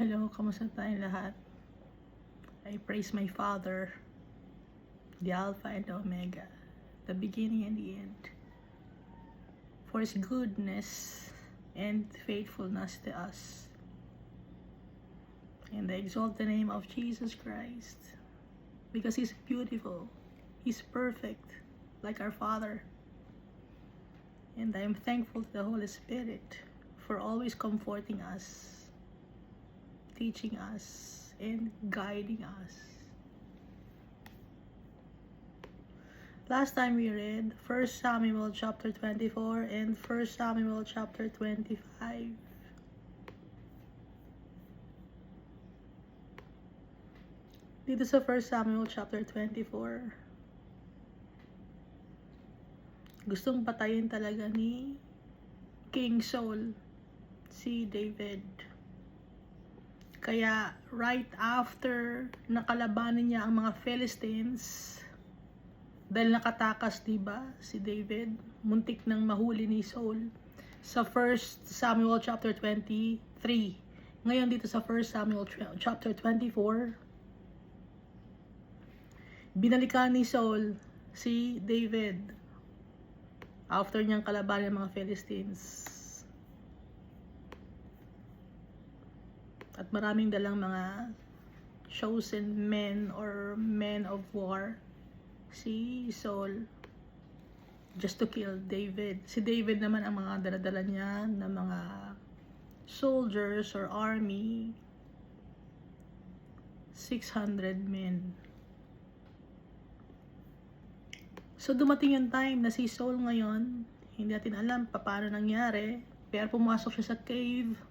Hello, kamusta tayong lahat? I praise my Father, the Alpha and the Omega, the beginning and the end, for His goodness and faithfulness to us. And I exalt the name of Jesus Christ, because He's beautiful, He's perfect, like our Father. And I am thankful to the Holy Spirit for always comforting us, teaching us, and guiding us. Last time we read 1 Samuel chapter 24 and 1 Samuel chapter 25. Dito sa 1 Samuel chapter 24, gustong patayin talaga ni King Saul si David. Kaya right after nakalabanin niya ang mga Philistines, dahil nakatakas, diba, si David, muntik nang mahuli ni Saul sa 1 Samuel chapter 23. Ngayon dito sa 1 Samuel chapter 24, binalikan ni Saul si David after niyang kalabanin ang mga Philistines. At maraming dalang mga chosen men or men of war si Saul just to kill David. Si David naman ang mga daladala niya na mga soldiers or army, 600 men. So dumating yung time na si Saul ngayon, hindi natin alam paano nangyari, pero pumasok siya sa cave.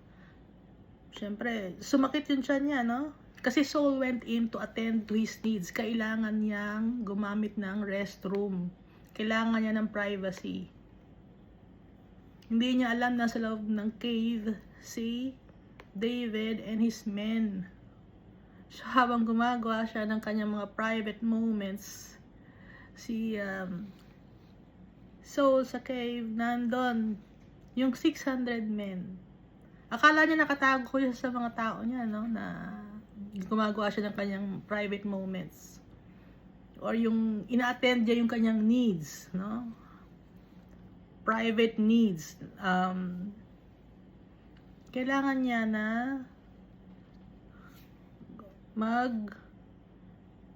Siyempre, sumakit yung tiyan niya, no? Kasi Saul went in to attend to his needs. Kailangan niyang gumamit ng restroom. Kailangan niya ng privacy. Hindi niya alam na sa loob ng cave si David and his men. So habang gumagawa siya ng kanyang mga private moments, si Saul sa cave, nandun yung 600 men. Akala niya nakatago siya sa mga tao niya, no? Na gumagawa siya ng kanyang private moments. Or yung ina-attend niya yung kanyang needs, no? Private needs. Kailangan niya na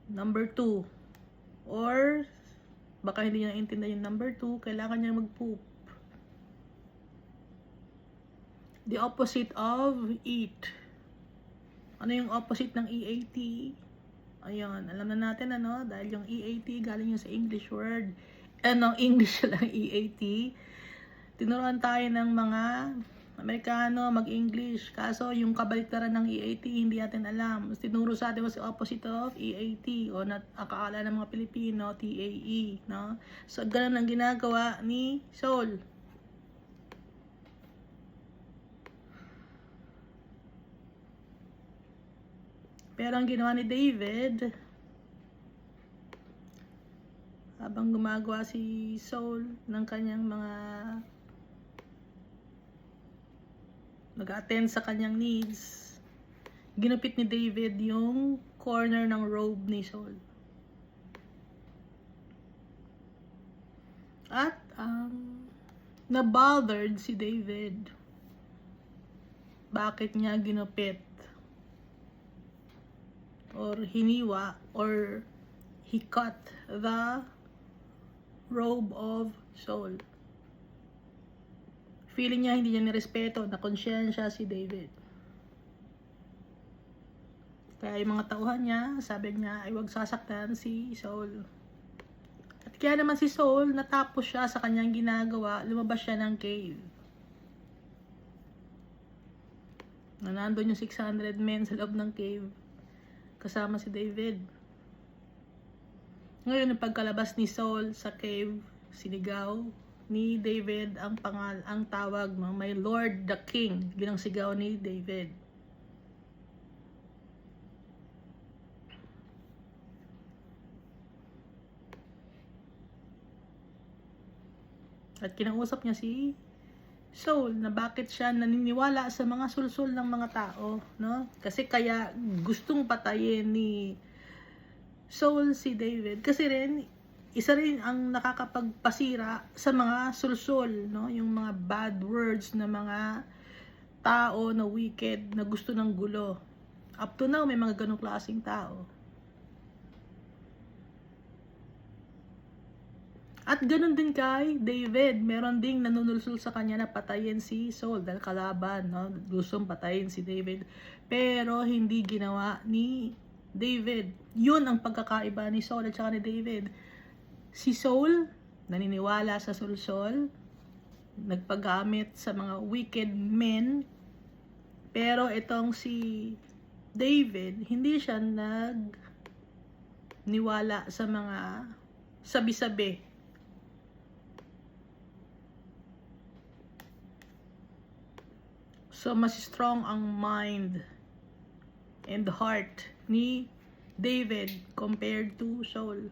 number 2. Or baka hindi niya naintindihan yung number 2, kailangan niya mag-poop. The opposite of eat. Ano yung opposite ng EAT? Ayun, alam na natin ano, dahil yung EAT galing yung sa English word. English lang EAT. Tinuruan tayo ng mga Amerikano mag-English. Kaso yung kabaliktaran ng EAT hindi natin alam. Tinuro sa atin was the opposite of EAT o akala ng mga Pilipino TAE, no? So ganun ang ginagawa ni Saul. Pero ang ginawa ni David, habang gumagawa si Saul ng kanyang mga nag-attend sa kanyang needs, ginupit ni David yung corner ng robe ni Saul. At na-bothered si David. Bakit niya ginupit? Or hiniwa, or he cut the robe of Saul. Feeling niya hindi niya nirespeto, na konsyensya si David. Kaya yung mga tauhan niya, sabi niya ay huwag sasaktan si Saul. At kaya naman si Saul, natapos siya sa kanyang ginagawa, lumabas siya ng cave. Nandun yung 600 men sa loob ng cave, kasama si David. Ngayon, yung pagkalabas ni Saul sa cave, sinigaw ni David ang tawag, no? My Lord the King. Yun ang sigaw ni David. At kinausap niya si Saul, na bakit siya naniniwala sa mga sulsul ng mga tao, no? Kasi kaya gustong patayin ni Saul si David. Kasi rin, isa rin ang nakakapagpasira sa mga sulsul, no? Yung mga bad words na mga tao na wicked, na gusto ng gulo. Up to now, may mga ganong klaseng tao. At ganun din kay David, meron ding nanunulsul sa kanya na patayin si Saul dahil kalaban, no? Gustong patayin si David. Pero hindi ginawa ni David. Yun ang pagkakaiba ni Saul at saka ni David. Si Saul, naniniwala sa sulsol, nagpagamit sa mga wicked men, pero itong si David, hindi siya nagniwala sa mga sabi-sabi. So, mas strong ang mind and heart ni David compared to Saul.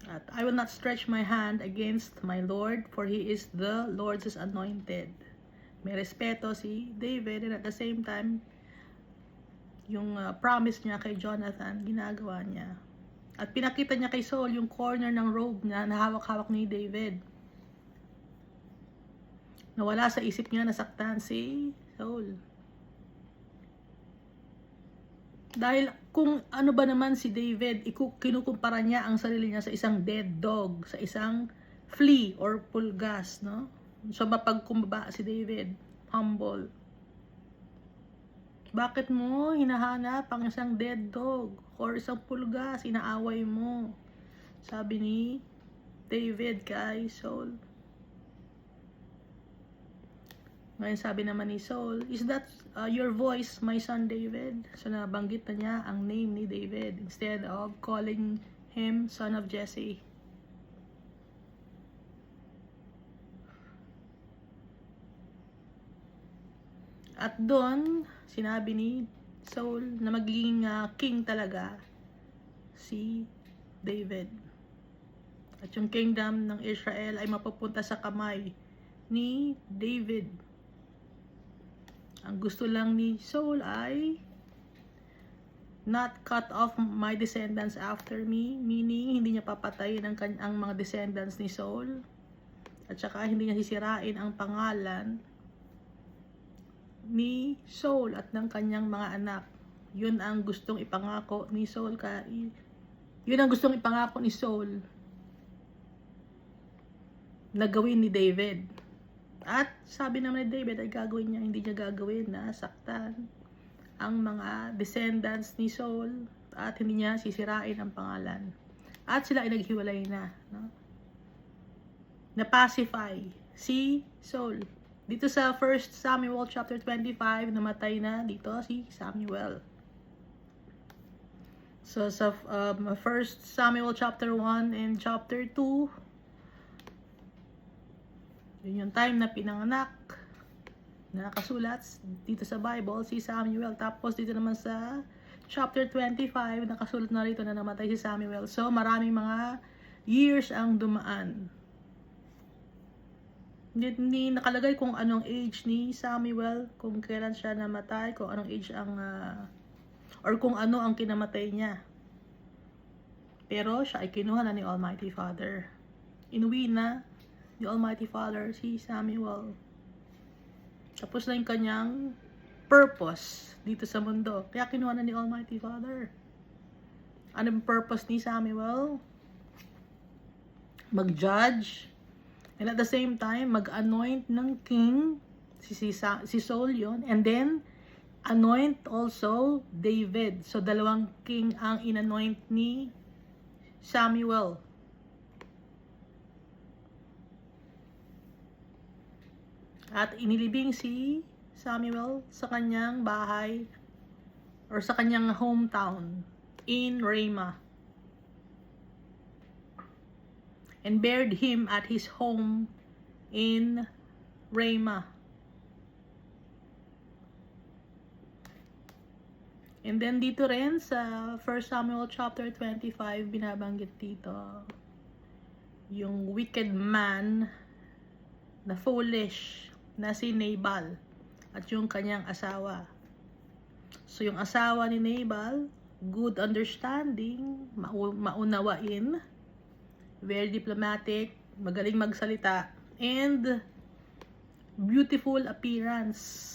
At I will not stretch my hand against my Lord, for he is the Lord's anointed. May respeto si David, and at the same time, yung promise niya kay Jonathan, ginagawa niya. At pinakita niya kay Saul yung corner ng robe niya na hawak-hawak ni David. Nawala sa isip niya, nasaktan si Saul. Dahil kung ano ba naman si David, kinukumpara niya ang sarili niya sa isang dead dog, sa isang flea or pulgas, no? So mapagkumbaba si David, humble. Bakit mo hinahanap ang isang dead dog or isang pulgas, inaaway mo? Sabi ni David kay Saul. Ngayon sabi naman ni Saul, is that your voice, my son David? So nabanggit na niya ang name ni David instead of calling him son of Jesse. At doon, sinabi ni Saul na magiging king talaga si David. At yung kingdom ng Israel ay mapupunta sa kamay ni David. Ang gusto lang ni Saul ay not cut off my descendants after me, meaning hindi niya papatayin ang mga descendants ni Saul, at saka hindi niya sisirain ang pangalan ni Saul at ng kanyang mga anak. Yun ang gustong ipangako ni Saul na gawin ni David. At sabi naman ni David ay gagawin niya, hindi niya gagawin na saktan ang mga descendants ni Saul at hindi niya sisirain ang pangalan. At sila ay naghiwalay na, no? Na-pacify si Saul. Dito sa 1 Samuel chapter 25, namatay na dito si Samuel. So sa 1 Samuel chapter 1 and chapter 2, yun yung time na pinanganak, na nakasulat dito sa Bible, si Samuel. Tapos dito naman sa chapter 25, nakasulat na rito na namatay si Samuel. So maraming mga years ang dumaan. Hindi nakalagay kung anong age ni Samuel, kung kailan siya namatay, kung anong age ang, or kung ano ang kinamatay niya. Pero siya ay kinuha na ni Almighty Father. Inuwi na the Almighty Father si Samuel. Tapos na yung kanyang purpose dito sa mundo. Kaya kinuha na ni Almighty Father. Anong purpose ni Samuel? Mag-judge. And at the same time, mag-anoint ng king. Si Saul yun. And then, anoint also David. So, dalawang king ang in-anoint ni Samuel. At inilibing si Samuel sa kanyang bahay or sa kanyang hometown in Ramah. And buried him at his home in Ramah. And then dito rin sa 1 Samuel chapter 25, binabanggit dito yung wicked man na foolish na si Nabal at yung kanyang asawa. So yung asawa ni Nabal, good understanding, maunawain, very diplomatic, magaling magsalita, and beautiful appearance.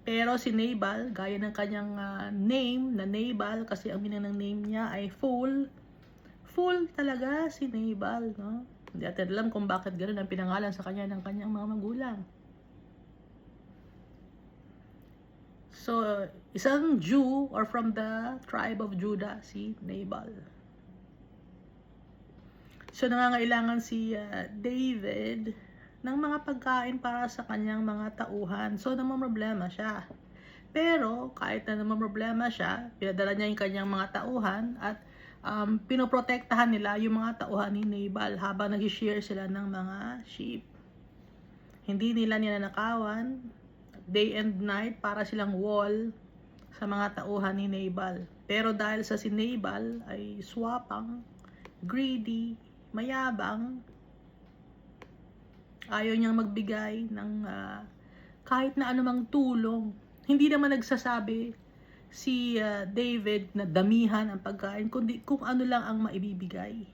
Pero si Nabal, gaya ng kanyang name na Nabal, kasi ang meaning ng name niya ay fool. Fool talaga si Nabal, no? Hindi natin alam kung bakit ganoon ang pinangalan sa kanya ng kanyang mga magulang. So, isang Jew or from the tribe of Judah, si Nabal. So, nangangailangan si David ng mga pagkain para sa kanyang mga tauhan. So, namamroblema siya. Pero, kahit na namamroblema siya, pinadala niya yung kanyang mga tauhan at pinoprotektahan nila yung mga tauhan ni Nabal habang nag-share sila ng mga sheep. Hindi nila ninanakawan day and night para silang wall sa mga tauhan ni Nabal. Pero dahil sa si Nabal ay swapang, greedy, mayabang, ayaw niyang magbigay ng kahit na anumang tulong. Hindi naman nagsasabi si David na damihan ang pagkain, kundi kung ano lang ang maibibigay.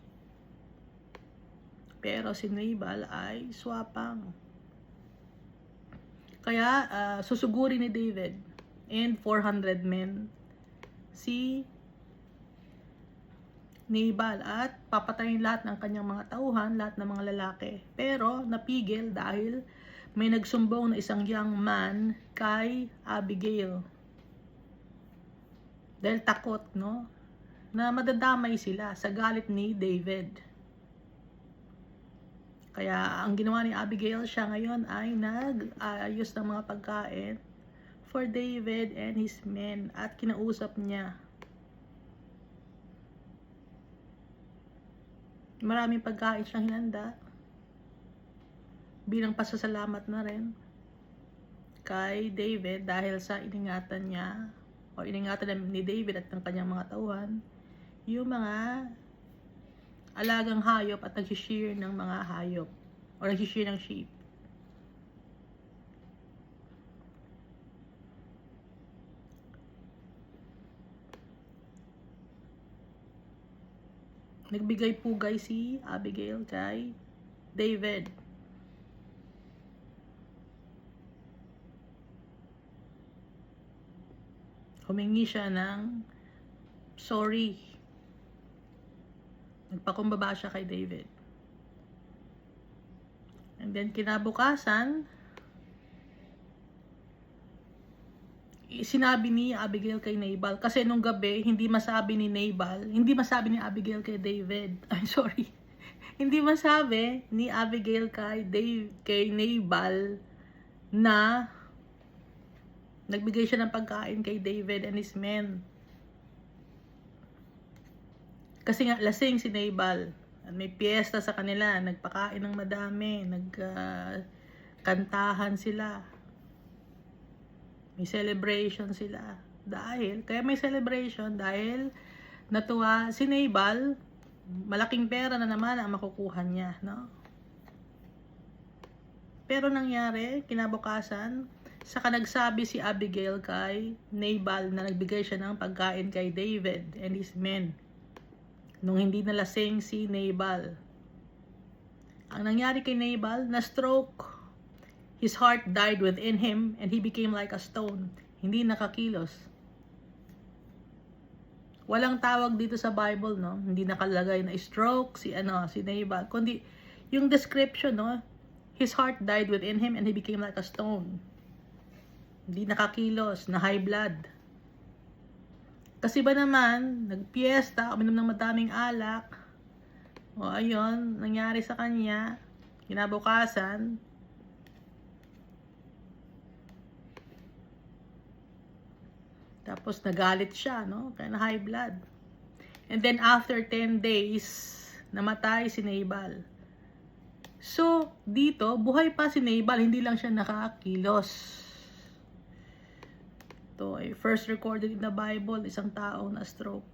Pero si Nabal ay swapang. Kaya susuguri ni David and 400 men si Nabal at papatayin lahat ng kanyang mga tauhan, lahat ng mga lalaki. Pero napigil dahil may nagsumbong na isang young man kay Abigail. Dahil takot, no? Na madadamay sila sa galit ni David. Kaya ang ginawa ni Abigail, siya ngayon ay nag-ayos ng mga pagkain for David and his men at kinausap niya. Maraming pagkain siyang hinanda bilang pasasalamat na rin kay David dahil sa iningatan niya o iningatan ni David at ng kanyang mga tauhan yung mga alagang hayop at nag-share ng mga hayop o nag-share ng sheep. Nagbigay pugay si Abigail kay David. Humingi siya ng sorry. Nagpakumbaba siya kay David. And then kinabukasan, sinabi ni Abigail kay Nabal. Kasi nung gabi, hindi masabi ni Abigail kay David. I'm sorry. Hindi masabi ni Abigail kay Nabal na nagbigay siya ng pagkain kay David and his men. Kasi nga, lasing si Nabal. May piyesta sa kanila. Nagpakain ng madami. Nagkantahan sila. May celebration sila. Kaya may celebration dahil natuwa si Nabal, malaking pera na naman ang makukuha niya, no? Pero nangyari, kinabukasan, saka nagsabi si Abigail kay Nabal na nagbigay siya ng pagkain kay David and his men. Nung hindi nalasing si Nabal. Ang nangyari kay Nabal, na-stroke. His heart died within him and he became like a stone. Hindi nakakilos. Walang tawag dito sa Bible, no? Hindi nakalagay na stroke si Nabal. Kundi yung description, no? His heart died within him and he became like a stone. Hindi nakakilos, na high blood. Kasi ba naman, nagpiesta, uminom ng madaming alak. O ayun, nangyari sa kanya, kinabukasan, tapos nagalit siya, no? Kaya na high blood. And then after 10 days, namatay si Nabal. So, dito, buhay pa si Nabal, hindi lang siya nakakilos. Ito ay first recorded in the Bible, isang tao na stroke.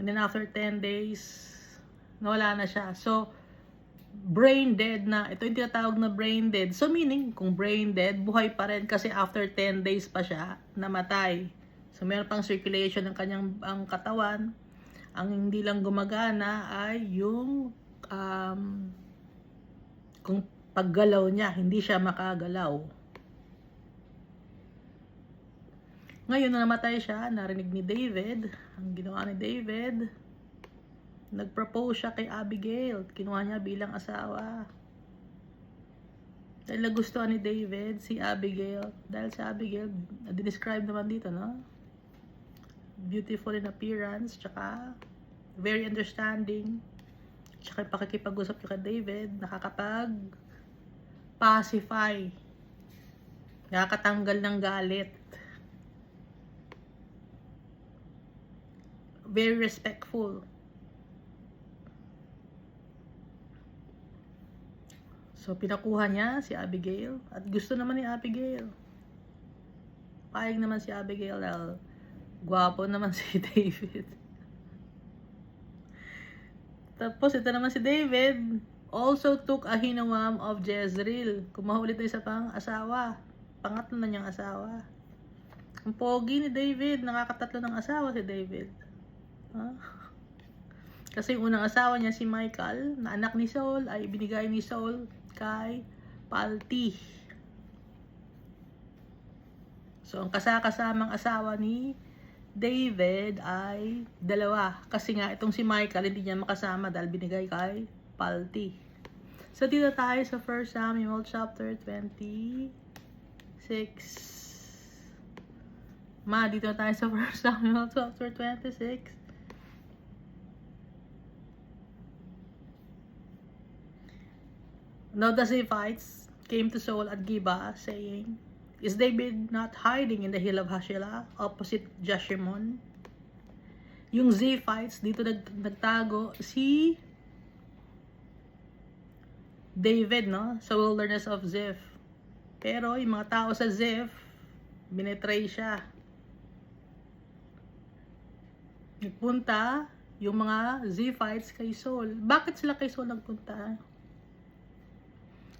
And then after 10 days, nawala na siya. So, brain dead na. Ito yung tinatawag na brain dead. So meaning, kung brain dead, buhay pa rin kasi after 10 days pa siya namatay. So meron pang circulation ng kanyang ang katawan. Ang hindi lang gumagana ay yung kung paggalaw niya, hindi siya makagalaw. Ngayon na namatay siya, narinig ni David, ang ginawa ni David, nag-propose siya kay Abigail, kinuha niya bilang asawa. Dahil nagustuhan ni David si Abigail, dahil si Abigail, describe naman dito, no? Beautiful in appearance, tsaka very understanding, tsaka pakikipag-usap niya kay David, nakakapag-pacify, nakakatanggal ng galit. Very respectful. So, pinakuha niya si Abigail. At gusto naman ni Abigail. Payag naman si Abigail dahil gwapo naman si David. Tapos, ito naman si David also took Ahinoam of Jezreel. Kumahuli ito isa pang asawa. Pangatlo na niyang asawa. Ang pogi ni David. Nakakatatlo ng asawa si David. Kasi yung unang asawa niya si Michal, na anak ni Saul, ay binigay ni Saul kay Palti. So ang kasakasamang asawa ni David ay dalawa. Kasi nga itong si Michal hindi niya makasama dahil binigay kay Palti. So dito tayo sa 1 Samuel chapter 26. Dito tayo sa 1 Samuel chapter 26. Now the Ziphites came to Saul at Gibeah, saying, "Is David not hiding in the hill of Hashilah, opposite Jeshimon?" Yung Ziphites, dito nagtago si David, no? Sa wilderness of Ziph. Pero yung mga tao sa Ziph, binetray siya. Nagpunta yung mga Ziphites kay Saul. Bakit sila kay Saul nagpunta?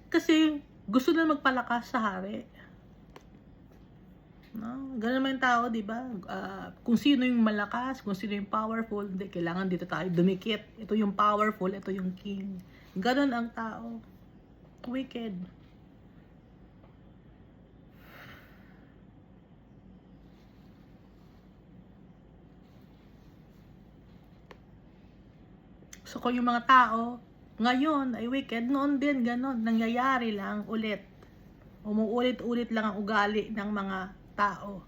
Kasi gusto na magpalakas sa hari. No? Ganun naman yung tao, di ba? Kung sino yung malakas, kung sino yung powerful, hindi, kailangan dito tayo dumikit. Ito yung powerful, ito yung king. Ganun ang tao. Wicked. So kung yung mga tao ngayon ay wicked, noon din ganon, nangyayari lang ulit. Umuulit-ulit lang ang ugali ng mga tao.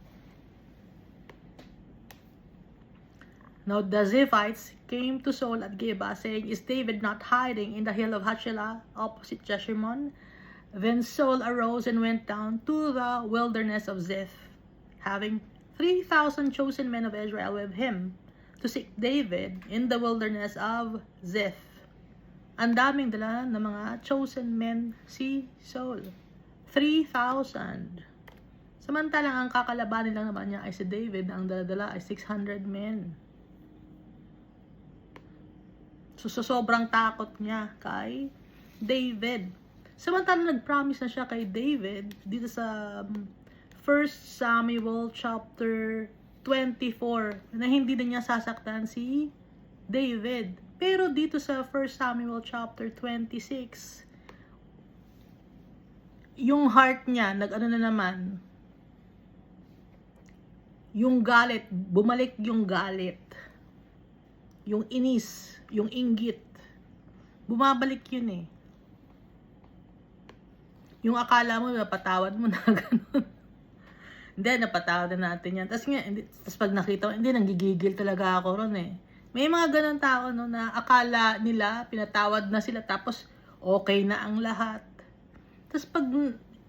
Now the Ziphites came to Saul at Gibeah, saying, "Is David not hiding in the hill of Hashilah, opposite Jeshimon?" Then Saul arose and went down to the wilderness of Ziph, having 3,000 chosen men of Israel with him, to seek David in the wilderness of Ziph. Ang daming dala ng mga chosen men si Saul. 3,000. Samantalang ang kakalabanin lang naman niya ay si David, ang dala-dala ay 600 men. So sobrang takot niya kay David. Samantalang nag-promise na siya kay David dito sa 1 Samuel chapter 24 na hindi na niya sasaktan si David. Pero dito sa 1 Samuel chapter 26, yung heart niya, nag-ano na naman, yung galit, bumalik yung galit, yung inis, yung inggit, bumabalik yun eh. Yung akala mo, napatawad mo na gano'n. Hindi, napatawad na natin yan. Tapos pag nakita ko, hindi, nanggigigil talaga ako ron eh. May mga ganun tao no, na akala nila, pinatawad na sila, tapos okay na ang lahat. Tapos pag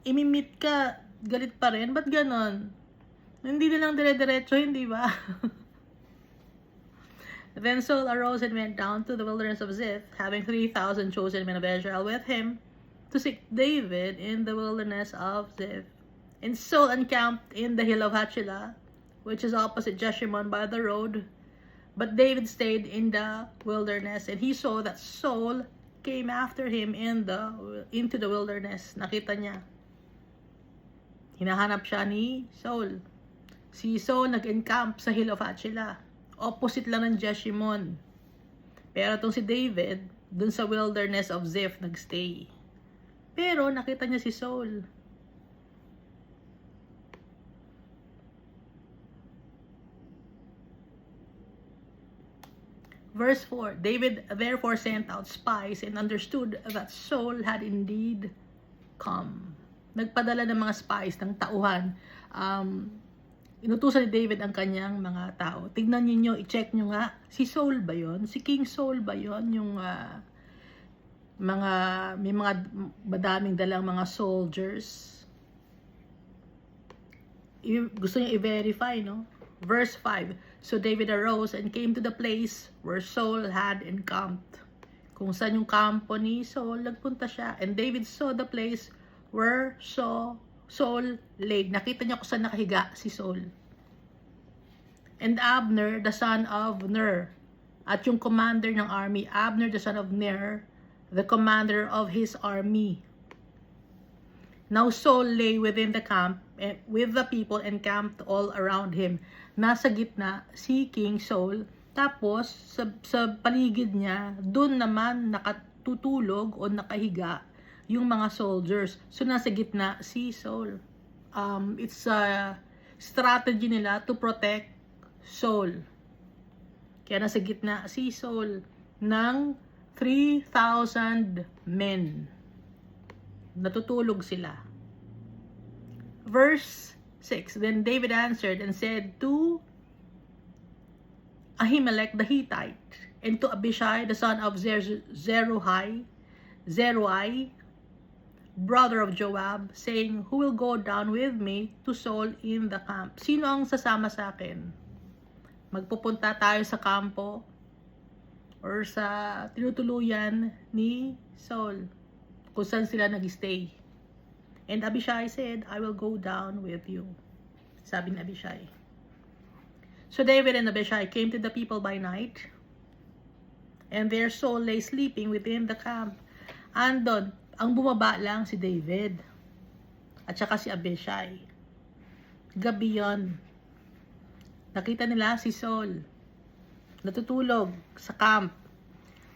imimit ka, galit pa rin. Ba't ganun? Hindi na lang dire-diretso, hindi ba? Then Saul arose and went down to the wilderness of Ziph, having 3,000 chosen men of Israel with him, to seek David in the wilderness of Ziph. And Saul encamped in the hill of Hashilah, which is opposite Jeshimon by the road. But David stayed in the wilderness, and he saw that Saul came after him into the wilderness. Nakita niya. Hinahanap siya ni Saul. Si Saul nag-encamp sa Hill of Hachilah. Opposite lang ng Jeshimon. Pero itong si David, dun sa wilderness of Ziph nagstay. Pero nakita niya si Saul. Verse 4, David therefore sent out spies and understood that Saul had indeed come. Nagpadala ng mga spies, ng tauhan. Inutusan ni David ang kanyang mga tao. Tignan niyo, i-check niyo nga, si Saul ba yon? Si King Saul ba yon? Yung may mga madaming dalang mga soldiers. Gusto niya i-verify, no? Verse 5, so David arose and came to the place where Saul had encamped. Kung saan yung kampo ni Saul, nagpunta siya. And David saw the place where Saul lay. Nakita niya kung saan nakahiga si Saul. And Abner, the son of Ner, at yung commander ng army, Abner, the son of Ner, the commander of his army. Now Saul lay within the camp with the people encamped all around him. Nasa gitna si King Saul, tapos sa paligid niya, doon naman nakatutulog o nakahiga yung mga soldiers. So nasa gitna si Saul. It's a strategy nila to protect Saul. Kaya nasa gitna si Saul ng 3,000 men. Natutulog sila. Verse 6, then David answered and said to Ahimelech the Hittite and to Abishai the son of Zeruiah, brother of Joab, saying, who will go down with me to Saul in the camp? Sino ang sasama sa akin? Magpupunta tayo sa kampo or sa tinutuluyan ni Saul kung saan sila nag-stay. And Abishai said, I will go down with you. Sabi ni Abishai. So David and Abishai came to the people by night, and their soul lay sleeping within the camp. Andon, ang bumaba lang si David at saka si Abishai. Gabi yon. Nakita nila si Saul natutulog sa camp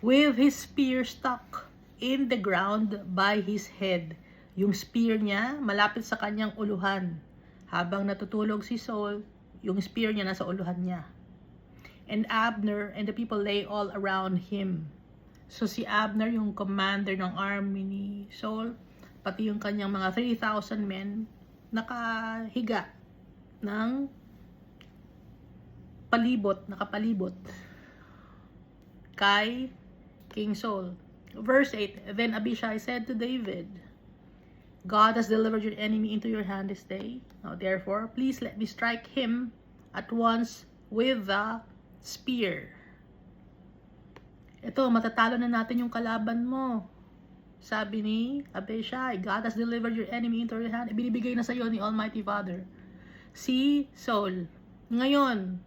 with his spear stuck in the ground by his head. Yung spear niya malapit sa kanyang uluhan. Habang natutulog si Saul, yung spear niya nasa uluhan niya. And Abner and the people lay all around him. So si Abner, yung commander ng army ni Saul, pati yung kanyang mga 3,000 men, nakahiga ng nakapalibot kay King Saul. Verse 8, then Abishai said to David, God has delivered your enemy into your hand this day. Now therefore, please let me strike him at once with the spear. Ito, matatalo na natin yung kalaban mo. Sabi ni Abishai, God has delivered your enemy into your hand. Ibinibigay na sa iyo ni Almighty Father si Saul. Ngayon,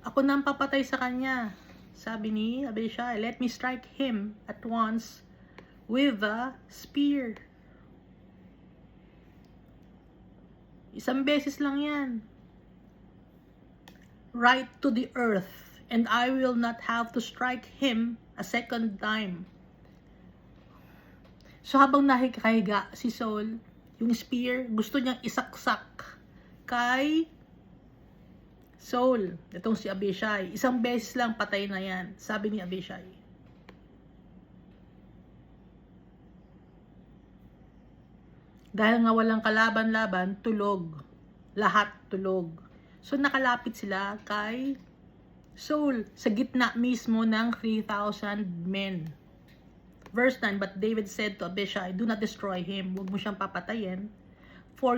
ako nang papatay sa kanya. Sabi ni Abishai, let me strike him at once with the spear. Isang beses lang yan. Right to the earth, and I will not have to strike him a second time. So habang nakikahiga si Saul, yung spear, gusto niyang isaksak kay Saul. Itong si Abishai. Isang beses lang patay na yan, sabi ni Abishai. Dahil nga walang kalaban-laban, tulog. Lahat tulog. So nakalapit sila kay Saul sa gitna mismo ng 3,000 men. Verse 9, but David said to Abishai, do not destroy him. Huwag mo siyang papatayin. For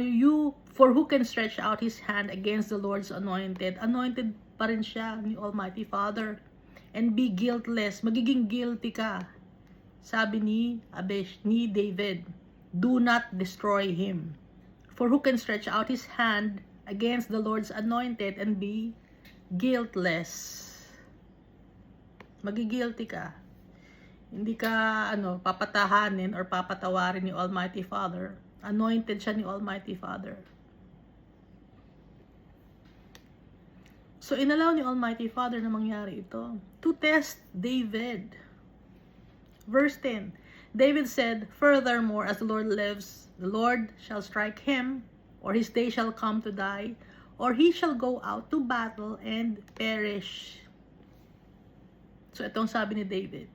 who can stretch out his hand against the Lord's anointed? Anointed pa rin siya ni Almighty Father. And be guiltless. Magiging guilty ka. Sabi ni David, do not destroy him. For who can stretch out his hand against the Lord's anointed and be guiltless? Magigilty ka. Hindi ka papatahanin or papatawarin ni Almighty Father. Anointed siya ni Almighty Father. So inallow ni Almighty Father na mangyari ito to test David. Verse 10, David said, "Furthermore, as the Lord lives, the Lord shall strike him, or his day shall come to die, or he shall go out to battle and perish." So itong sabi ni David.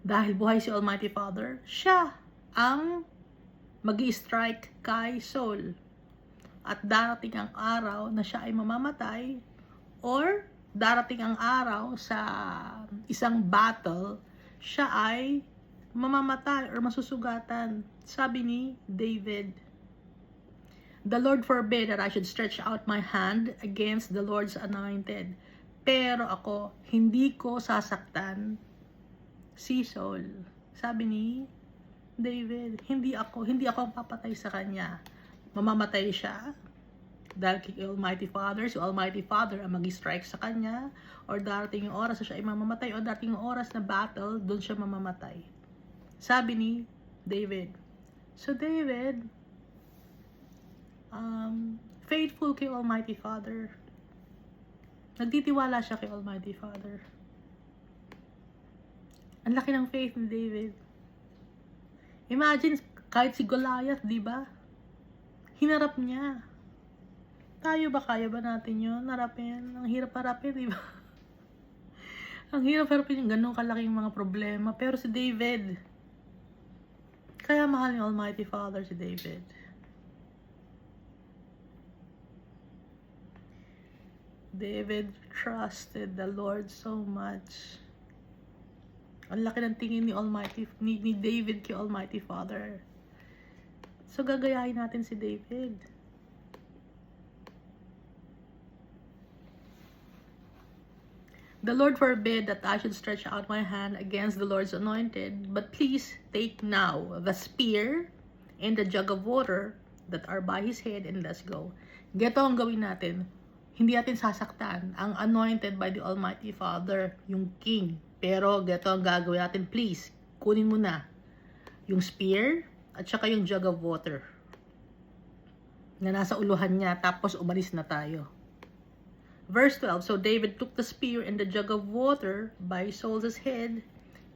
Dahil buhay si Almighty Father, siya ang mag-i-strike kay Saul. At darating ang araw na siya ay mamamatay, or darating ang araw sa isang battle, siya ay mamamatay or masusugatan. Sabi ni David, "The Lord forbid that I should stretch out my hand against the Lord's anointed. Pero ako, hindi ko sasaktan si Saul." Sabi ni David, hindi ako ang papatay sa kanya. Mamamatay siya dahil kay Almighty Father, si Almighty Father ang mag-strike sa kanya, or darating yung oras na siya ay mamamatay, o darating yung oras na battle, doon siya mamamatay. Sabi ni David. So David, faithful kay Almighty Father. Nagtitiwala siya kay Almighty Father. Ang laki ng faith ni David. Imagine, kahit si Goliath, di ba? Hinarap niya. Tayo ba, kaya ba natin yun? Harapin. Ang hirap harapin, di ba? Ang hirap harapin yung ganun kalaking mga problema. Pero si David, kaya mahal ni Almighty Father si David. David trusted the Lord so much. Ang laki ng tingin ni David kay Almighty Father. So gagayahin natin si David. "The Lord forbid that I should stretch out my hand against the Lord's anointed, but please take now the spear and the jug of water that are by his head, and let's go." Geto ang gawin natin. Hindi natin sasaktan ang anointed by the Almighty Father, yung king. Pero geto ang gagawin natin, please. Kunin mo na yung spear at saka yung jug of water na nasa uluhan niya, tapos umalis na tayo. Verse 12, "So David took the spear and the jug of water by Saul's head,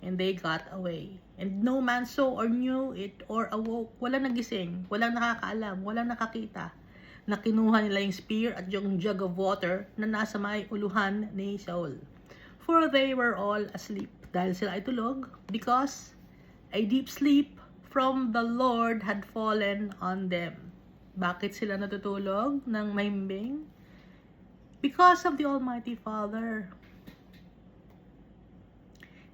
and they got away. And no man saw or knew it or awoke." Walang nagising, walang nakakaalam, walang nakakita na kinuha nila yung spear at yung jug of water na nasa may uluhan ni Saul. "For they were all asleep." Dahil sila ay tulog, because a deep sleep from the Lord had fallen on them. Bakit sila natutulog ng mahimbing? Because of the Almighty Father.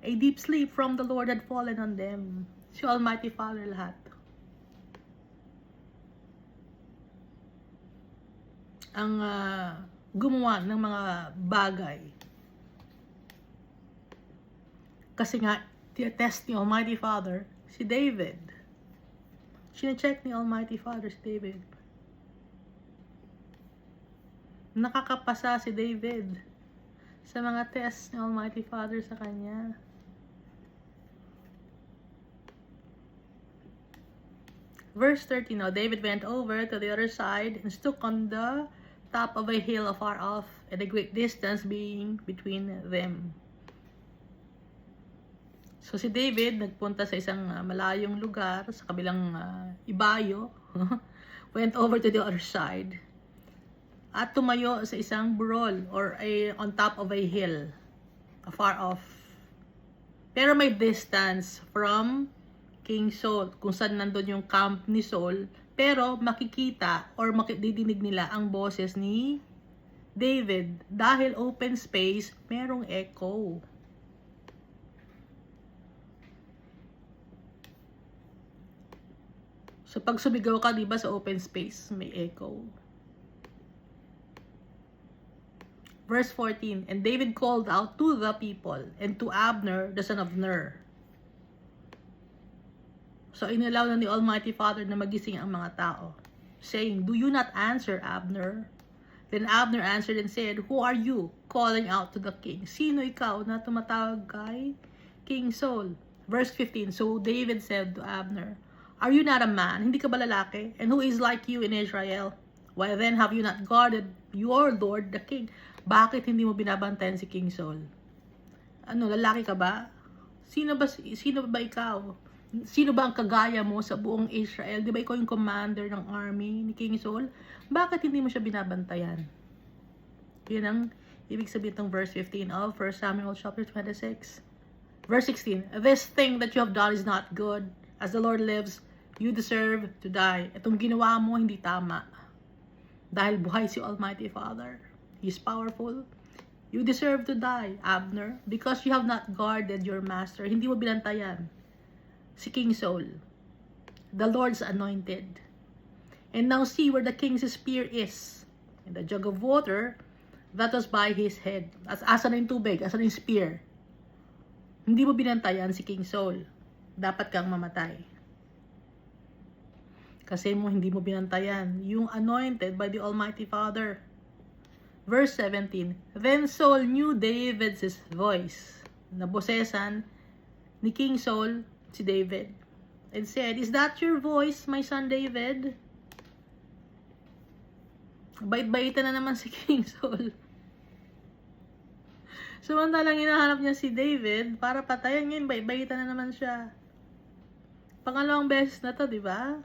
A deep sleep from the Lord had fallen on them. Si Almighty Father lahat. Ang gumawa ng mga bagay. Kasi nga, test ni Almighty Father si David. Sine-check ni Almighty Father si David. Nakakapasa si David sa mga test ni Almighty Father sa kanya. Verse 13, "Now David went over to the other side and stood on the top of a hill afar off, at a great distance being between them." So si David nagpunta sa isang malayong lugar sa kabilang ibayo. Went over to the other side. At tumayo sa isang burol or on top of a hill. Afar off. Pero may distance from King Saul, kung saan nandun yung camp ni Saul. Pero makikita or makididinig nila ang boses ni David. Dahil open space, merong echo. So pag sumigaw ka, diba, sa open space, may echo. Verse 14, "And David called out to the people and to Abner, the son of Ner." So inalaw na ni Almighty Father na magising ang mga tao, saying, "Do you not answer, Abner? Then Abner answered and said, Who are you calling out to the king? Sino ikaw na tumatawag kay King Saul? Verse 15, So David said to Abner, Are you not a man? Hindi ka ba lalaki? And who is like you in Israel? Why then have you not guarded your Lord the king? Bakit hindi mo binabantayan si King Saul? Ano, lalaki ka ba? Sino ba ikaw? Sino ba ang kagaya mo sa buong Israel? Di ba ikaw yung commander ng army ni King Saul? Bakit hindi mo siya binabantayan? Yun ang ibig sabihin ng verse 15 of 1 Samuel chapter 26. Verse 16, This thing that you have done is not good. As the Lord lives, you deserve to die. Itong ginawa mo hindi tama. Dahil buhay si Almighty Father. He is powerful. You deserve to die, Abner, because you have not guarded your master. Hindi mo binantayan si King Saul, the Lord's anointed. And now see where the king's spear is. And the jug of water that was by his head. Asa na yung tubig? Asa na yung spear? Hindi mo binantayan si King Saul. Dapat kang mamatay. Kasi hindi mo binantayan yung anointed by the Almighty Father. Verse 17, Then Saul knew David's voice. Nabosesan ni King Saul si David. And said, Is that your voice, my son David? Bait-baitan na naman si King Saul. Samantalang hinahanap niya si David para patayan, ngayon bait-baitan na naman siya. Pangalawang beses na to, di ba?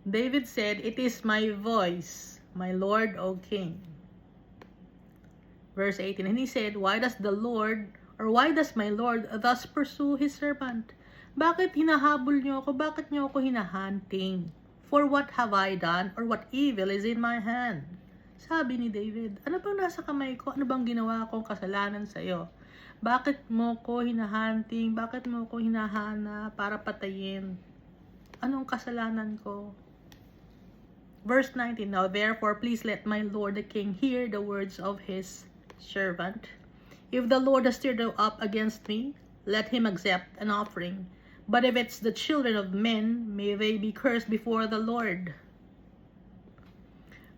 David said, It is my voice, my Lord, O King. Verse 18, And he said, Why does my Lord thus pursue his servant? Bakit hinahabol niyo ako? Bakit niyo ako hinahunting? For what have I done, or what evil is in my hand? Sabi ni David, ano bang nasa kamay ko? Ano bang ginawa kong kasalanan sa'yo? Bakit mo ko hinahunting? Bakit mo ko hinahana para patayin? Anong kasalanan ko? Verse 19, Now therefore, please let my Lord the king hear the words of his servant. If the Lord has stirred up against me, let him accept an offering. But if it's the children of men, may they be cursed before the Lord.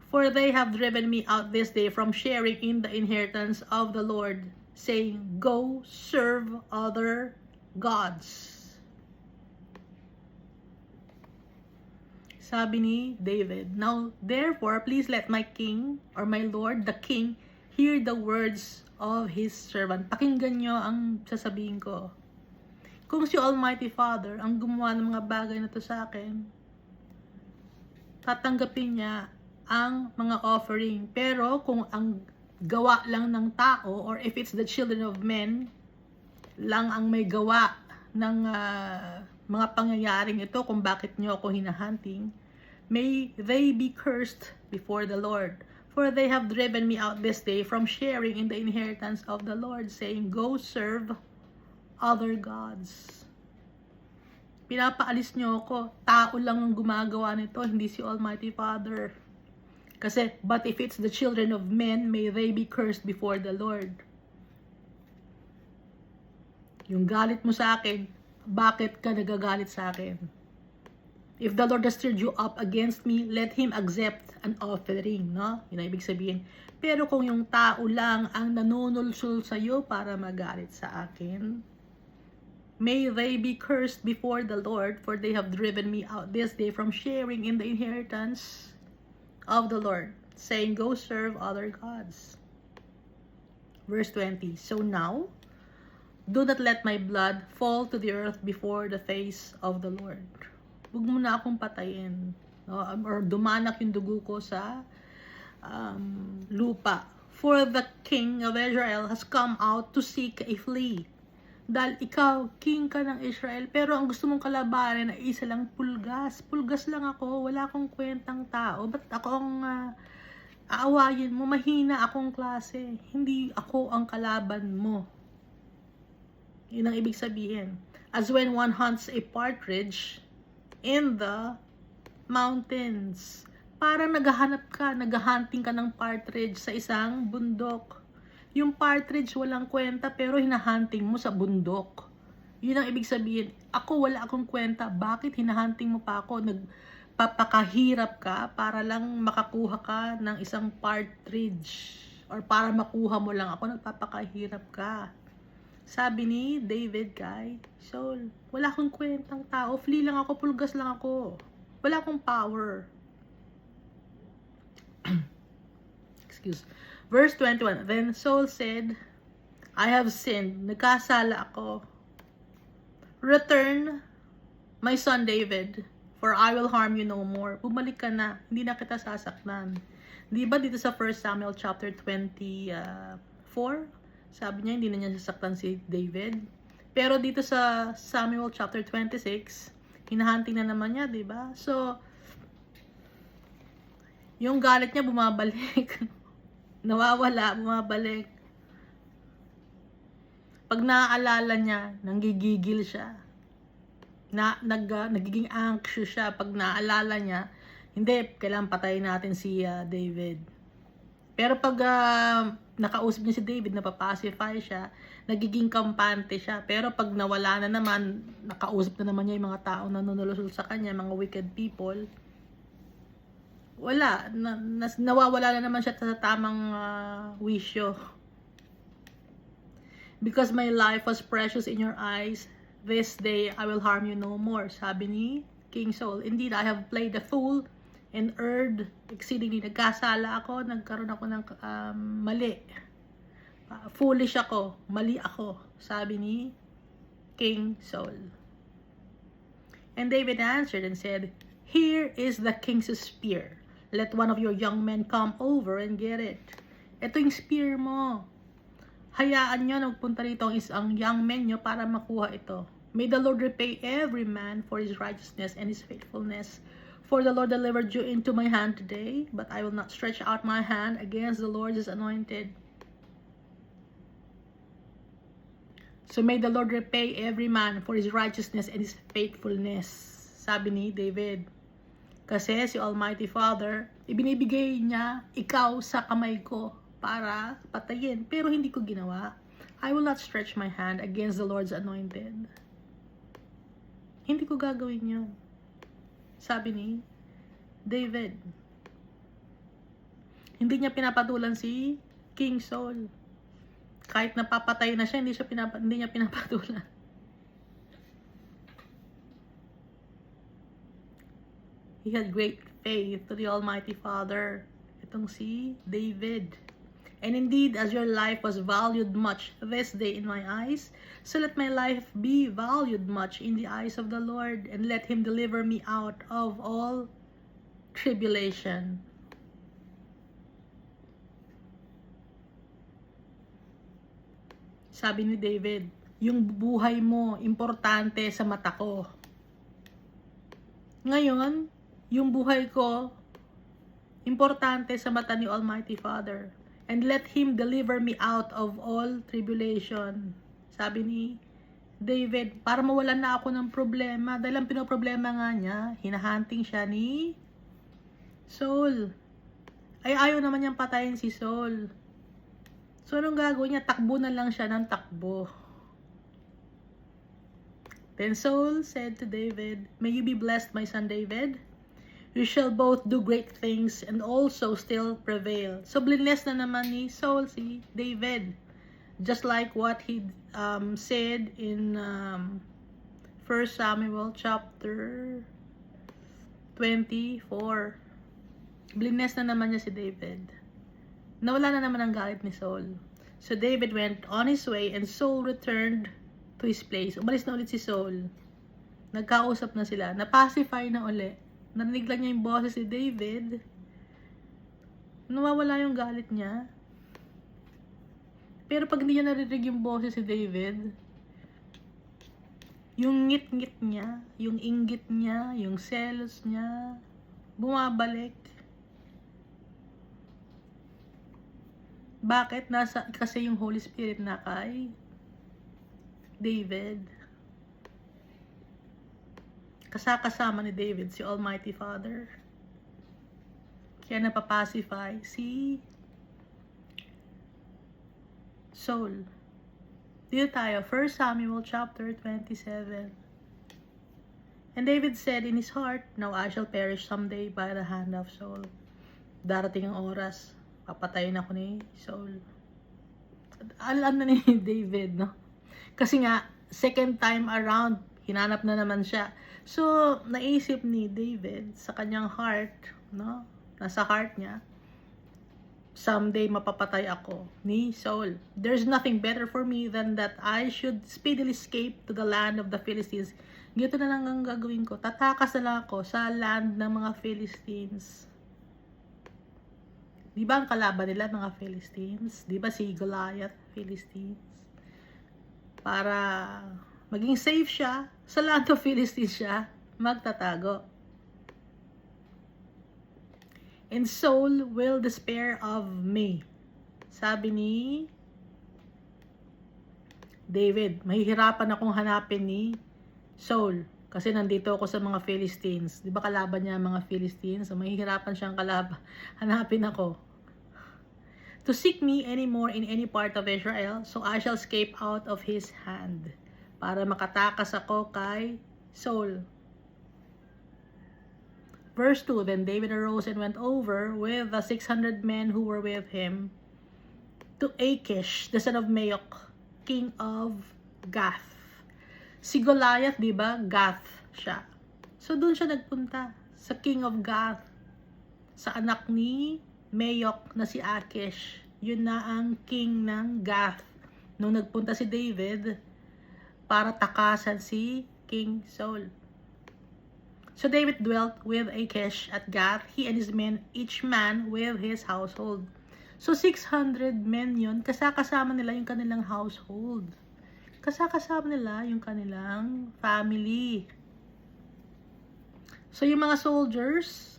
For they have driven me out this day from sharing in the inheritance of the Lord, saying, Go serve other gods. Sabi ni David, Now therefore, please let my king, or my Lord, the king, hear the words of his servant. Pakinggan nyo ang sasabihin ko. Kung si Almighty Father ang gumawa ng mga bagay na to sa akin, tatanggapin niya ang mga offering. Pero kung ang gawa lang ng tao, or if it's the children of men lang ang may gawa ng mga pangyayaring ito kung bakit nyo ako hinahunting, may they be cursed before the Lord. For they have driven me out this day from sharing in the inheritance of the Lord, saying, Go serve other gods. Pinapaalis nyo ako. Tao lang ang gumagawa nito, hindi si Almighty Father. Kasi, but if it's the children of men, may they be cursed before the Lord. Yung galit mo sa akin, bakit ka nagagalit sa akin? If the Lord has stirred you up against me, let him accept an offering, no? Yun ang ibig sabihin. Pero kung yung tao lang ang nanunulsul sa'yo para magalit sa akin, may they be cursed before the Lord, for they have driven me out this day from sharing in the inheritance of the Lord, saying, Go serve other gods. Verse 20, So now, do not let my blood fall to the earth before the face of the Lord. Huwag mo na akong patayin. No? Or dumanak yung dugo ko sa lupa. For the king of Israel has come out to seek a flea. Dahil ikaw, king ka ng Israel, pero ang gusto mong kalabanin ay isa lang pulgas. Pulgas lang ako, wala akong kwentang tao. Ba't ako ang aawayin mo? Mahina akong klase. Hindi ako ang kalaban mo. Yun ang ibig sabihin. As when one hunts a partridge in the mountains. Parang naghahunting ka ng partridge sa isang bundok. Yung partridge walang kwenta pero hinahunting mo sa bundok. Yun ang ibig sabihin. Ako wala akong kwenta. Bakit hinahunting mo pa ako? nagpapakahirap ka para lang makakuha ka ng isang partridge or para makuha mo lang ako, nagpapakahirap ka. Sabi ni David kay Saul, wala akong kwentang tao, flea lang ako, pulgas lang ako. Wala akong power. Excuse. Verse 21, then Saul said, I have sinned, nagkasala ako. Return, my son David, for I will harm you no more. Bumalik ka na, hindi na kita sasaktan. Di ba dito sa 1 Samuel chapter 24, sabi niya hindi na niya sasaktan si David. Pero dito sa Samuel chapter 26, hinahunting na naman niya, di ba? So, yung galit niya bumabalik. Nawawala, bumabalik. Pag naaalala niya, nanggigigil siya. Nagiging anxious siya. Pag naaalala niya, hindi, kailangan patayin natin si David. Pero pag nakausap niya si David, napapacify siya, nagiging kampante siya. Pero pag nawala na naman, nakausap na naman niya yung mga tao na nunulusol sa kanya, mga wicked people, wala. Nawawala na naman siya sa tamang wisyo. Because my life was precious in your eyes, this day I will harm you no more. Sabi ni King Saul, indeed I have played the fool and erred exceedingly. Nagkasala ako, nagkaroon ako ng mali. Foolish ako, mali ako. Sabi ni King Saul. And David answered and said, here is the king's spear. Let one of your young men come over and get it. Ito yung spear mo. Hayaan nyo na magpunta rito ang isang young men nyo para makuha ito. May the Lord repay every man for his righteousness and his faithfulness. For the Lord delivered you into my hand today, but I will not stretch out my hand against the Lord's anointed. So may the Lord repay every man for his righteousness and his faithfulness. Sabi ni David. Kasi si Almighty Father, ibinibigay niya ikaw sa kamay ko para patayin. Pero hindi ko ginawa. I will not stretch my hand against the Lord's anointed. Hindi ko gagawin yun. Sabi ni David. Hindi niya pinapatulan si King Saul. Kahit napapatay na siya, hindi niya pinapatulan. He had great faith to the Almighty Father. Itong si David. And indeed, as your life was valued much this day in my eyes, so let my life be valued much in the eyes of the Lord, and let him deliver me out of all tribulation. Sabi ni David, yung buhay mo, importante sa mata ko. Ngayon, yung buhay ko, importante sa mata ni Almighty Father. And let him deliver me out of all tribulation. Sabi ni David, para mawalan na ako ng problema. Dahil ang pinoproblema nga niya, hinahunting siya ni Saul. Ay ayaw naman niyang patayin si Saul. So anong gagawin niya? Takbo na lang siya ng takbo. Then Saul said to David, may you be blessed, my son David. You shall both do great things and also still prevail. So, blines na naman ni Saul si David. Just like what he said in 1 Samuel chapter 24. Blines na naman niya si David. Nawala na naman ang galit ni Saul. So, David went on his way and Saul returned to his place. Umalis na ulit si Saul. Nagkausap na sila. Napacify na ulit. Narinig lang niya yung boses si David. Nawawala yung galit niya. Pero pag hindi niya narinig yung boses si David, yung ngit-ngit niya, yung inggit niya, yung selos niya, bumabalik. Bakit? Kasi yung Holy Spirit na kay David. Kasama ni David si Almighty Father. Kaya napapacify si Saul. Dito tayo, 1 Samuel chapter 27. And David said in his heart, now I shall perish someday by the hand of Saul. Darating ang oras, papatayin ako ni Saul. Alam na ni David, no? Kasi nga, second time around, hinanap na naman siya. So, naisip ni David sa kanyang heart, no? Nasa heart niya, someday mapapatay ako ni Saul. There's nothing better for me than that I should speedily escape to the land of the Philistines. Gito na lang ang gagawin ko. Tatakas na lang ako sa land ng mga Philistines. Di ba ang kalaban nila mga Philistines? Di ba si Goliath, Philistines? Para maging safe siya, sa land of Philistines siya magtatago. And Saul will despair of me. Sabi ni David, mahihirapan akong hanapin ni Saul. Kasi nandito ako sa mga Philistines. Di ba kalaban niya mga Philistines? So, mahihirapan siyang hanapin ako. To seek me anymore in any part of Israel, so I shall escape out of his hand. Para makatakas ako kay Saul. Verse 2, then David arose and went over with the 600 men who were with him to Achish, the son of Maok, king of Gath. Si Goliath, di ba? Gath siya. So, doon siya nagpunta. Sa king of Gath. Sa anak ni Maok na si Achish. Yun na ang king ng Gath. Nung nagpunta si David para takasan si King Saul. So, David dwelt with Achish at Gath, he and his men, each man with his household. So, 600 men yun. Kasama nila yung kanilang household. Kasama nila yung kanilang family. So, yung mga soldiers,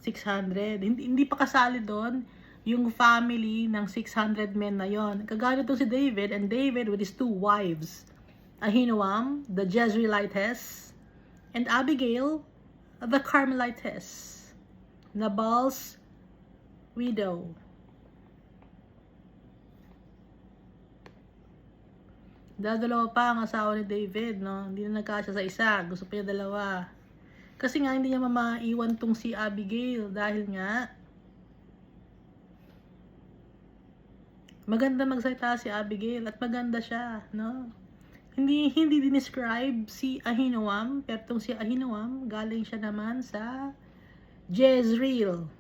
600. Hindi pa kasali doon yung family ng 600 men na yon. Kagaya to si David, and David with his 2 wives, Ahinoam, the Jezreelitess, and Abigail, the Carmelitess, Nabal's widow. Dalawa pa ang asawa ni David, no? Hindi na nagkasya sa isa. Gusto pa niya dalawa. Kasi nga, hindi niya mamaiwan tong si Abigail. Dahil nga, maganda magsalita si Abigail. At maganda siya, no? Hindi dinescribe si Ahinoam. Pero tong si Ahinoam, galing siya naman sa Jezreel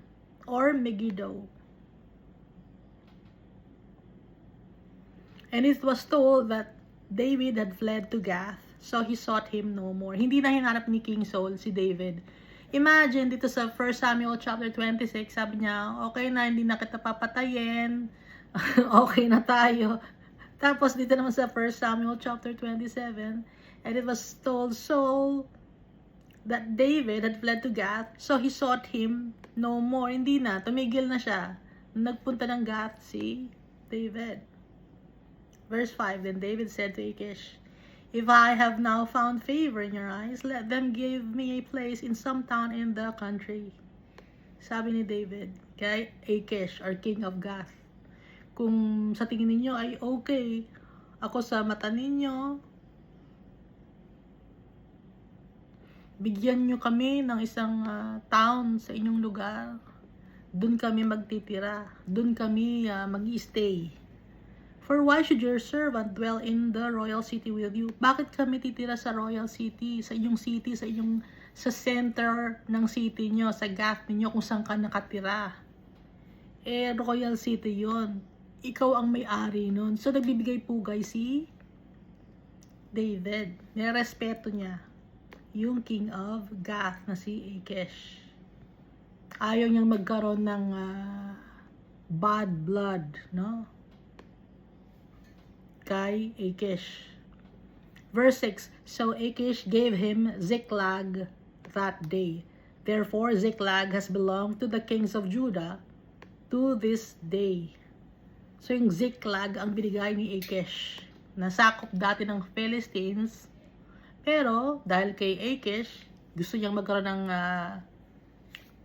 or Megiddo. And it was told that David had fled to Gath, so he sought him no more. Hindi na hinanap ni King Saul si David. Imagine dito sa 1 Samuel chapter 26, sabi niya, okay na, hindi na kita papatayin. Okay na tayo. Tapos dito naman sa 1 Samuel chapter 27, and it was told Saul that David had fled to Gath, so he sought him no more. Hindi na, tumigil na siya. Nagpunta ng Gath si David. Verse 5, then David said to Achish, if I have now found favor in your eyes, let them give me a place in some town in the country. Sabi ni David kay Achish, or king of Gath, kung sa tingin ninyo ay okay, ako sa mata ninyo, bigyan nyo kami ng isang town sa inyong lugar, dun kami magtitira, dun kami mag-stay. For why should your servant dwell in the royal city with you? Bakit kami titira sa royal city, sa inyong city, sa center ng city nyo, sa Gath ninyo kung saan ka nakatira? Eh, royal city yon. Ikaw ang may-ari nun. So, nagbibigay pugay si David. Nirespeto niya yung king of Gath na si Achish. Ayaw niyang magkaroon ng bad blood, no? Kay Achish. Verse 6, so Achish gave him Ziklag that day. Therefore, Ziklag has belonged to the kings of Judah to this day. So, yung Ziklag ang binigay ni Achish. Nasakop dati ng Philistines. Pero, dahil kay Achish, gusto niyang magkaroon ng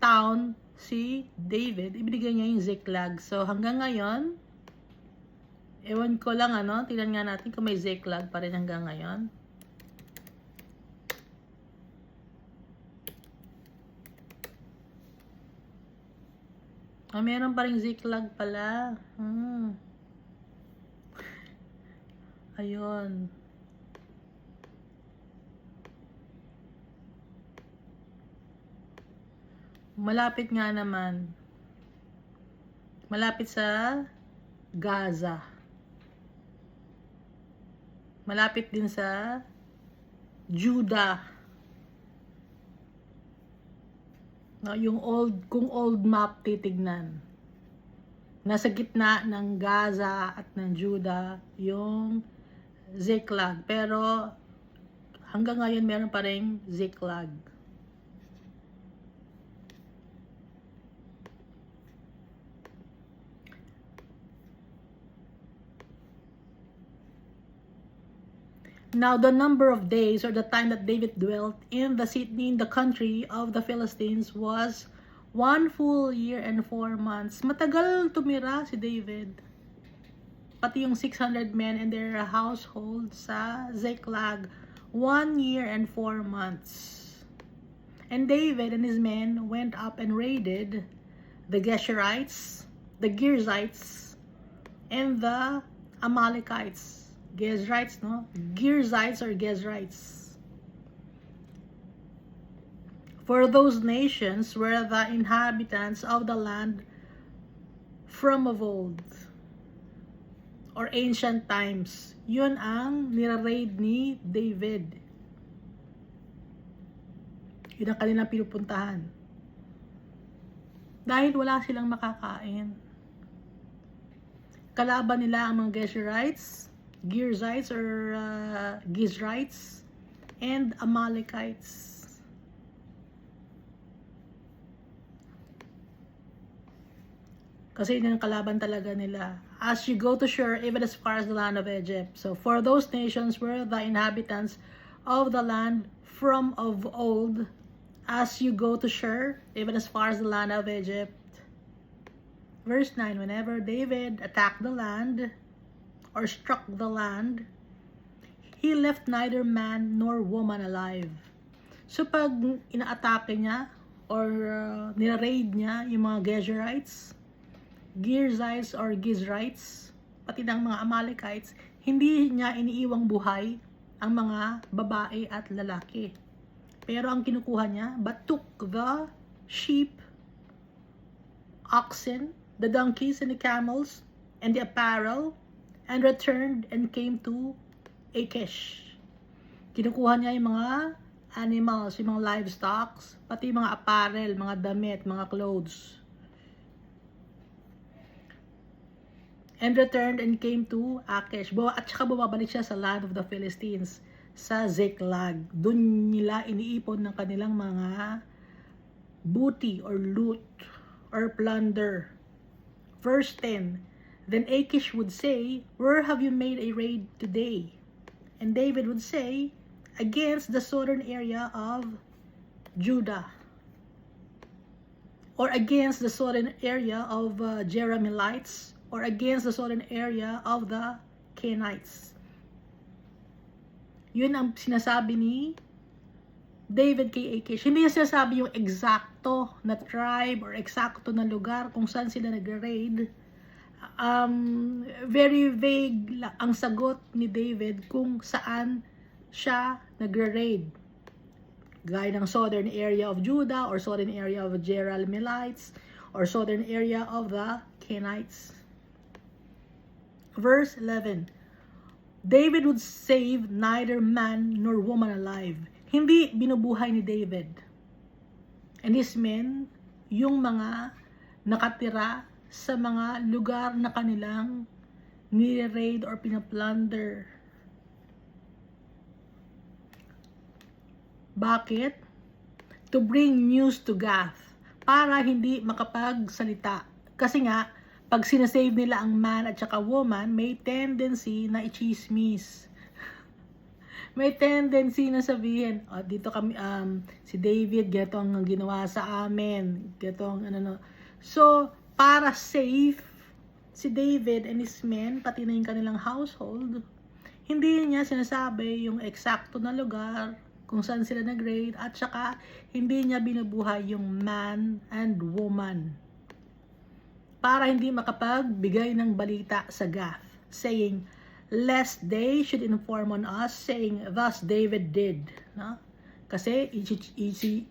town si David, ibinigay niya yung Ziklag. So, hanggang ngayon, ewan ko lang tingnan nga natin kung may Ziklag pa rin hanggang ngayon. Meron pa rin Ziklag pala. Ayun. Malapit nga naman. Malapit sa Gaza. Malapit din sa Judah. No, yung kung old map titignan. Nasa gitna ng Gaza at ng Judah yung Ziklag. Pero hanggang ngayon meron pa ring Ziklag. Now the number of days, or the time that David dwelt in the country of the Philistines, was 1 full year and 4 months. Matagal tumira si David. Pati yung 600 men and their household sa Ziklag, 1 year and 4 months. And David and his men went up and raided the Geshurites, the Girzites, and the Amalekites. Gezrites, no? Girzites or Gezrites. For those nations were the inhabitants of the land from of old, or ancient times. Yun ang nire-raid ni David. Yun ang kanilang pinupuntahan. Dahil wala silang makakain. Kalaban nila ang mga Geshurites, Girzites or Gizrites, and Amalekites. Kasi yun ang kalaban talaga nila. As you go to shore, even as far as the land of Egypt. So, for those nations were the inhabitants of the land from of old, as you go to shore, even as far as the land of Egypt. Verse 9, whenever David attacked the land, or struck the land, he left neither man nor woman alive. So pag ina-atake niya or nira-raid niya yung mga Geshurites, Girzites or Gizrites, pati ng mga Amalekites, hindi niya iniiwang buhay ang mga babae at lalaki. Pero ang kinukuha niya, but took the sheep, oxen, the donkeys and the camels, and the apparel, and returned and came to Achish. Kinukuha niya yung mga animals, yung mga livestock, pati mga apparel, mga damit, mga clothes. And returned and came to Achish. At saka bumabalik siya sa land of the Philistines, sa Ziklag. Doon nila iniipon ng kanilang mga booty or loot or plunder. Verse 10, then Achish would say, where have you made a raid today? And David would say, against the southern area of Judah, or against the southern area of Jerahmeelites, or against the southern area of the Kenites. Yun ang sinasabi ni David kay Achish. Hindi niya sinasabi yung eksakto na tribe or eksakto na lugar kung saan sila nag-raid. Very vague ang sagot ni David kung saan siya nagre-raid. Gaya ng southern area of Judah, or southern area of Jerahmeelites, or southern area of the Kenites. Verse 11, David would save neither man nor woman alive. Hindi binubuhay ni David and his men yung mga nakatira sa mga lugar na kanilang nire-raid or pinaplunder. Bakit? To bring news to Gath, para hindi makapagsalita. Kasi nga, pag sinasave nila ang man at saka woman, may tendency na i-chismis. May tendency na sabihin, oh, dito kami, si David, gato ang ginawa sa amin. Gato ang ano. So, para safe si David and his men, pati na yung kanilang household, hindi niya sinasabi yung eksakto na lugar kung saan sila nag-raid, at saka hindi niya binubuhay yung man and woman. para hindi makapagbigay ng balita sa Gath, saying, lest they should inform on us, saying, thus David did. No? Kasi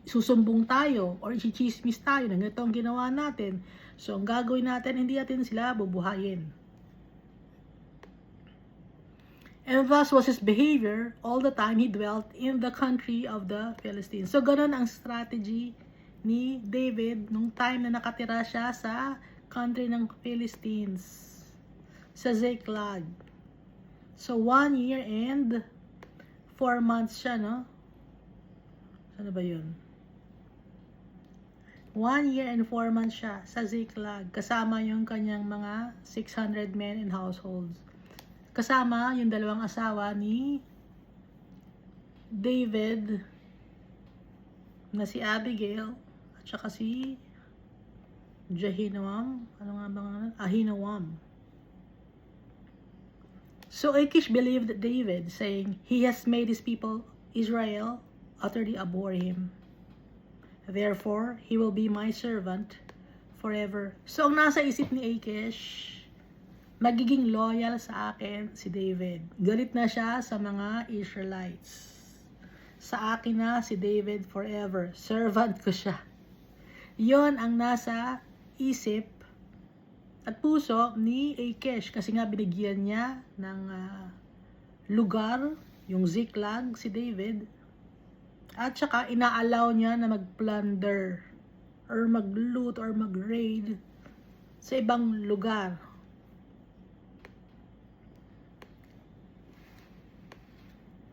susumbong tayo or i-chismis tayo na ganito ang ginawa natin. So, ang gagawin natin, hindi natin sila bubuhayin. And thus was his behavior all the time he dwelt in the country of the Philistines. So, ganun ang strategy ni David nung time na nakatira siya sa country ng Philistines, sa Ziklag. So, 1 year and 4 months siya, no? Ano ba yun? 1 year and 4 months siya sa Ziklag, kasama yung kanyang mga 600 men and households. Kasama yung dalawang asawa ni David na si Abigail at saka si Ahinoam. Ano nga ba nga? Ahinoam. So Achish believed David, saying, he has made his people Israel utterly abhor him. Therefore, he will be my servant forever. So ang nasa isip ni Achish, magiging loyal sa akin si David. Galit na siya sa mga Israelites. Sa akin na si David forever. Servant ko siya. Yon ang nasa isip at puso ni Achish. Kasi nga binigyan niya ng lugar, yung Ziklag, si David. At saka inaalaw niya na mag-plunder or mag-loot or mag-raid sa ibang lugar.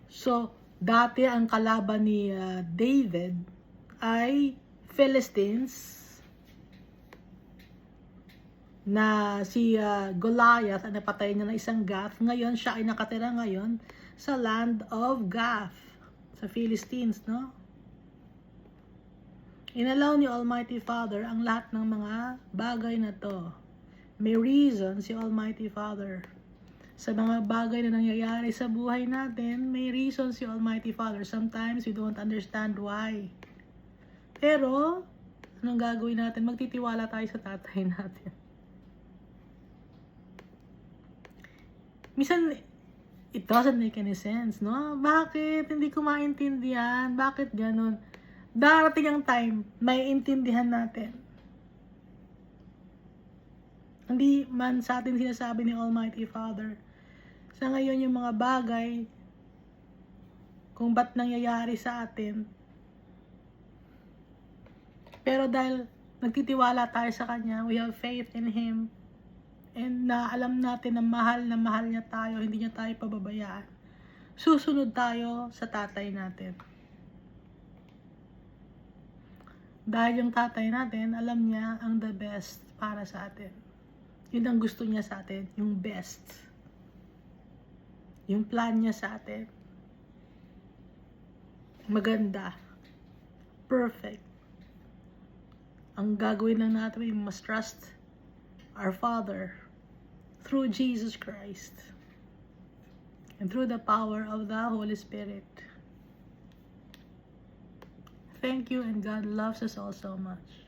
So, dati ang kalaban ni David ay Philistines na si Goliath ang napatay niya ng isang Gath. Ngayon, siya ay nakatira ngayon sa land of Gath, sa Philistines, no? Inalaw ni Almighty Father ang lahat ng mga bagay na to. May reason si Almighty Father. Sa mga bagay na nangyayari sa buhay natin, may reason si Almighty Father. Sometimes we don't understand why. Pero, anong gagawin natin? Magtitiwala tayo sa tatay natin. Minsan, it doesn't make any sense, no? Bakit? Hindi ko maintindihan. Bakit ganun? Darating ang time, may intindihan natin. Hindi man sa atin sinasabi ni Almighty Father. Sa ngayon yung mga bagay, kung ba't nangyayari sa atin. Pero dahil nagtitiwala tayo sa Kanya, we have faith in Him, and na alam natin na mahal niya tayo, hindi niya tayo pababayaan. Susunod tayo sa tatay natin. Dahil yung tatay natin, alam niya ang the best para sa atin. Yun ang gusto niya sa atin, yung best. Yung plan niya sa atin. Maganda. Perfect. Ang gagawin lang natin, we must trust our Father through Jesus Christ and through the power of the Holy Spirit. Thank you, and God loves us all so much.